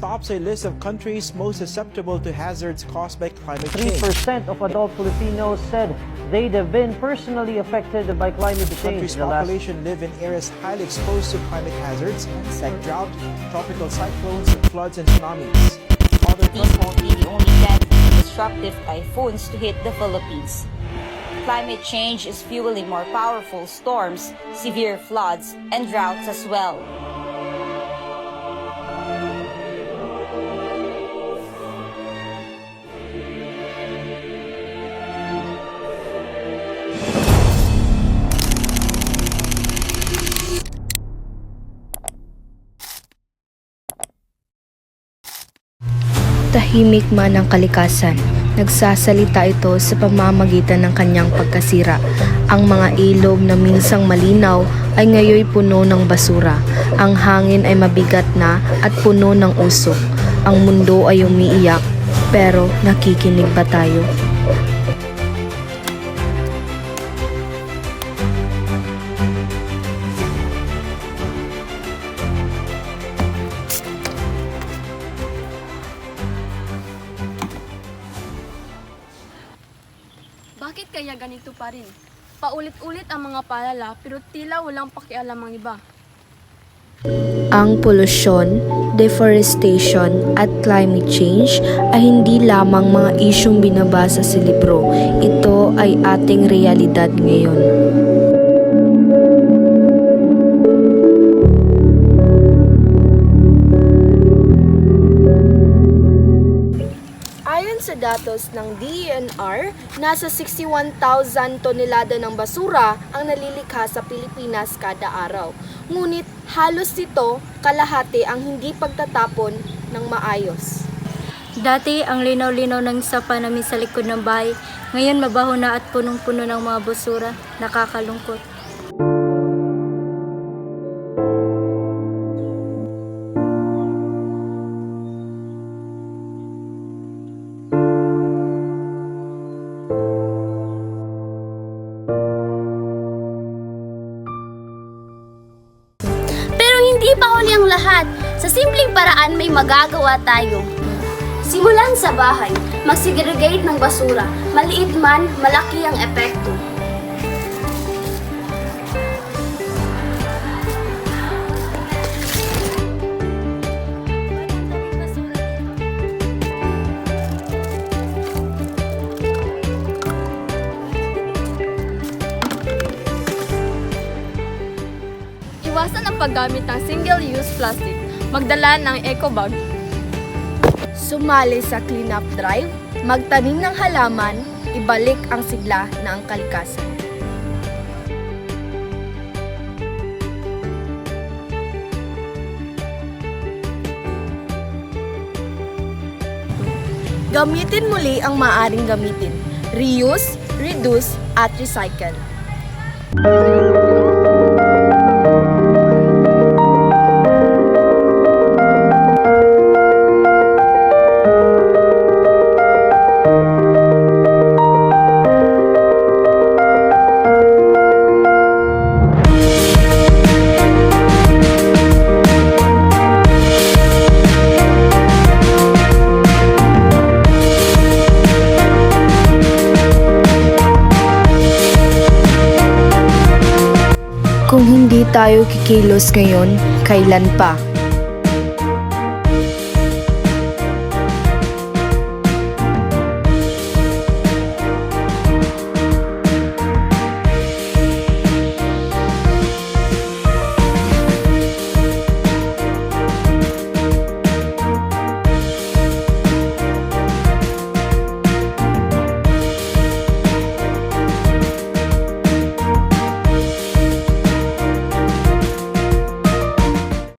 tops a list of countries most susceptible to hazards caused by climate change. 3% of adult Filipinos said they'd have been personally affected by climate The change. country's population live in areas highly exposed to climate hazards like drought, tropical cyclones, floods, and tsunamis. These won't be the only deadly and destructive typhoons to hit the Philippines. Climate change is fueling more powerful storms, severe floods, and droughts as well. Tahimik man ang kalikasan, nagsasalita ito sa pamamagitan ng kanyang pagkasira. Ang mga ilog na minsang malinaw ay ngayoy puno ng basura. Ang hangin ay mabigat na at puno ng usok. Ang mundo ay umiiyak, pero nakikinig ba tayo? Bakit kaya ganito pa rin? Paulit-ulit ang mga palala pero tila walang pakialam ang iba. Ang polusyon, deforestation at climate change ay hindi lamang mga isyong binabasa sa libro. Ito ay ating realidad ngayon. Ayon sa datos ng DENR, nasa 61,000 tonelada ng basura ang nalilikha sa Pilipinas kada araw. Ngunit halos nito kalahati ang hindi pagtatapon ng maayos. Dati ang linaw-linaw ng sapa namin sa likod ng bahay, ngayon mabaho na at punong-puno ng mga basura, nakakalungkot. Hindi pa huli ang lahat. Sa simpleng paraan may magagawa tayo. Simulan sa bahay, mag-segregate ng basura. Maliit man, malaki ang epekto. Iwasan ang paggamit ng single-use plastic. Magdala ng eco bag. Sumali sa cleanup drive, magtanim ng halaman, ibalik ang sigla ng kalikasan. Gamitin muli ang maaaring gamitin. Reuse, reduce, at recycle. Kung hindi tayo kikilos ngayon, kailan pa?